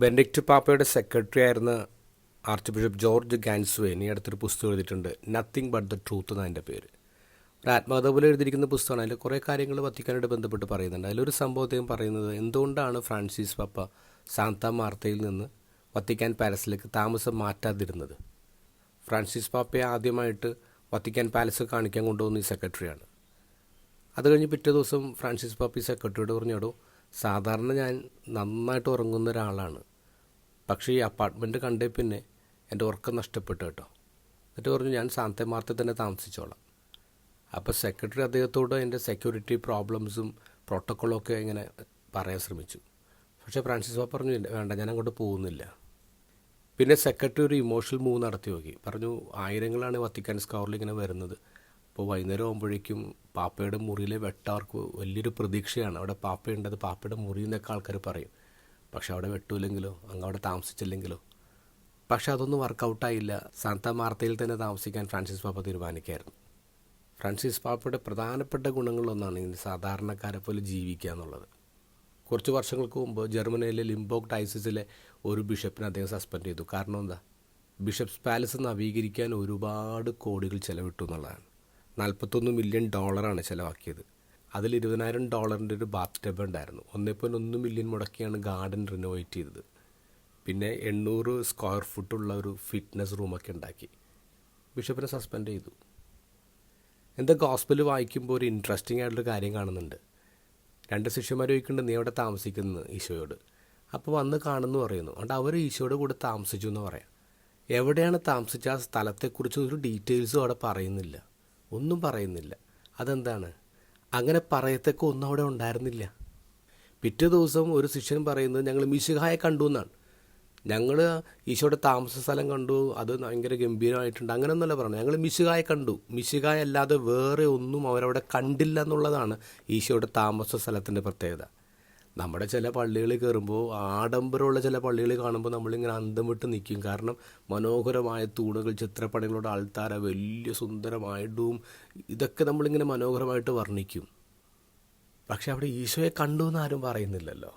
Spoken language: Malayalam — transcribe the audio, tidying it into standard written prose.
ബെനഡിക്റ്റ് പാപ്പയുടെ സെക്രട്ടറി ആയിരുന്ന ആർച്ച് ബിഷപ്പ് ജോർജ് ഗാൻസ്വേൻ ഈ അടുത്തൊരു പുസ്തകം എഴുതിയിട്ടുണ്ട്. നത്തിങ് ബട്ട് ദ ട്രൂത്ത് എന്നതിൻ്റെ പേര്. ഒരു ആത്മകഥ പോലെ എഴുതിയിരിക്കുന്ന പുസ്തകമാണ്. അതിൽ കുറേ കാര്യങ്ങൾ വത്തിക്കാനായിട്ട് ബന്ധപ്പെട്ട് പറയുന്നുണ്ട്. അതിലൊരു സംഭവത്തെയും പറയുന്നത് എന്തുകൊണ്ടാണ് ഫ്രാൻസിസ് പാപ്പ സാന്താ മാർത്തയിൽ നിന്ന് വത്തിക്കാൻ പാലസിലേക്ക് താമസം മാറ്റാതിരുന്നത്. ഫ്രാൻസിസ് പാപ്പയെ ആദ്യമായിട്ട് വത്തിക്കാൻ പാലസ് കാണിക്കാൻ കൊണ്ടുപോകുന്ന ഈ സെക്രട്ടറിയാണ്. അത് കഴിഞ്ഞ് പിറ്റേ ദിവസം ഫ്രാൻസിസ് പാപ്പ ഈ സെക്രട്ടറിയോട് പറഞ്ഞോടോ, സാധാരണ ഞാൻ നന്നായിട്ട് ഉറങ്ങുന്ന ഒരാളാണ്, പക്ഷേ ഈ അപ്പാർട്ട്മെൻറ്റ് കണ്ടേ പിന്നെ എൻ്റെ ഉറക്കം നഷ്ടപ്പെട്ടു കേട്ടോ. എന്നിട്ട് പറഞ്ഞു ഞാൻ സാന്താ മാർത്തയിൽ തന്നെ താമസിച്ചോളാം. അപ്പോൾ സെക്രട്ടറി അദ്ദേഹത്തോട് എൻ്റെ സെക്യൂരിറ്റി പ്രോബ്ലംസും പ്രോട്ടോക്കോളും ഒക്കെ ഇങ്ങനെ പറയാൻ ശ്രമിച്ചു. പക്ഷേ ഫ്രാൻസിസ് പാപ്പ പറഞ്ഞു വേണ്ട, ഞാൻ അങ്ങോട്ട് പോകുന്നില്ല. പിന്നെ സെക്രട്ടറി ഒരു ഇമോഷണൽ മൂവ് നടത്തി നോക്കി. പറഞ്ഞു ആയിരങ്ങളാണ് വത്തിക്കാൻ സ്ക്വയറിൽ ഇങ്ങനെ വരുന്നത്. അപ്പോൾ വൈകുന്നേരം ആകുമ്പോഴേക്കും പാപ്പയുടെ മുറിയിലെ വെട്ടവർക്ക് വലിയൊരു പ്രതീക്ഷയാണ്. അവിടെ പാപ്പയുണ്ടത് പാപ്പയുടെ മുറിയിൽ നിന്നൊക്കെ ആൾക്കാർ പറയും. പക്ഷെ അവിടെ വെട്ടൂലെങ്കിലോ അങ്ങ് അവിടെ താമസിച്ചില്ലെങ്കിലോ. പക്ഷെ അതൊന്നും വർക്കൗട്ടായില്ല. സാന്താ മാർത്തയിൽ തന്നെ താമസിക്കാൻ ഫ്രാൻസിസ് പാപ്പ തീരുമാനിക്കായിരുന്നു. ഫ്രാൻസിസ് പാപ്പയുടെ പ്രധാനപ്പെട്ട ഗുണങ്ങളൊന്നാണ് ഇങ്ങനെ സാധാരണക്കാരെ പോലെ ജീവിക്കുക എന്നുള്ളത്. കുറച്ച് വർഷങ്ങൾക്ക് മുമ്പ് ജർമ്മനിയിലെ ലിംബോർഗ് ഡയസിസിലെ ഒരു ബിഷപ്പിനെ അദ്ദേഹം സസ്പെൻഡ് ചെയ്തു. കാരണം എന്താ? ബിഷപ്സ് പാലസ് നവീകരിക്കാൻ ഒരുപാട് കോടികൾ ചിലവിട്ടു എന്നുള്ളതാണ്. $41 മില്യൺ ചിലവാക്കിയത്. അതിൽ $20,000 ഒരു ബാത്ത് ടബ് ഉണ്ടായിരുന്നു. 1.1 മില്യൺ മുടക്കിയാണ് ഗാർഡൻ റിനോവേറ്റ് ചെയ്തത്. പിന്നെ 800 സ്ക്വയർ ഫുട്ടുള്ള ഒരു ഫിറ്റ്നസ് റൂമൊക്കെ ഉണ്ടാക്കി. ബിഷപ്പിനെ സസ്പെൻഡ് ചെയ്തു. എന്താ ഗോസ്പൽ വായിക്കുമ്പോൾ ഒരു ഇൻട്രസ്റ്റിംഗ് ആയിട്ടുള്ള കാര്യം കാണുന്നുണ്ട്. 2 ശിഷ്യന്മാർ ചോദിക്കുന്നുണ്ട് നീ എവിടെ താമസിക്കുന്നത് ഈശോയോട്. അപ്പോൾ വന്ന് കാണുന്നു പറയുന്നു. അതുകൊണ്ട് അവർ ഈശോയുടെ കൂടെ താമസിച്ചു എന്ന് പറയാം. എവിടെയാണ് താമസിച്ച ആ സ്ഥലത്തെക്കുറിച്ച് ഒരു ഡീറ്റെയിൽസും അവിടെ പറയുന്നില്ല, ഒന്നും പറയുന്നില്ല. അതെന്താണ്? അങ്ങനെ പറയത്തക്ക ഒന്നും അവിടെ ഉണ്ടായിരുന്നില്ല. പിറ്റേ ദിവസം ഒരു ശിഷ്യൻ പറയുന്നത് ഞങ്ങൾ മിശിഹായെ കണ്ടു എന്നാണ്. ഞങ്ങൾ ഈശോയുടെ താമസ സ്ഥലം കണ്ടു, അത് ഭയങ്കര ഗംഭീരമായിട്ടുണ്ട്, അങ്ങനെയൊന്നുമല്ല പറഞ്ഞു. ഞങ്ങൾ മിശിഹായെ കണ്ടു. മിശിഹായ അല്ലാതെ വേറെ ഒന്നും അവരവിടെ കണ്ടില്ല എന്നുള്ളതാണ് ഈശോയുടെ താമസ സ്ഥലത്തിൻ്റെ പ്രത്യേകത. നമ്മുടെ ചില പള്ളികളിൽ കയറുമ്പോൾ, ആഡംബരമുള്ള ചില പള്ളികളിൽ കാണുമ്പോൾ നമ്മളിങ്ങനെ അന്തം വിട്ട് നിൽക്കും. കാരണം മനോഹരമായ തൂണുകൾ, ചിത്രപ്പണികളുടെ ആൾത്താര, വലിയ സുന്ദരമായ ഡൂം, ഇതൊക്കെ നമ്മളിങ്ങനെ മനോഹരമായിട്ട് വർണ്ണിക്കും. പക്ഷെ അവിടെ ഈശോയെ കണ്ടു എന്ന് ആരും പറയുന്നില്ലല്ലോ.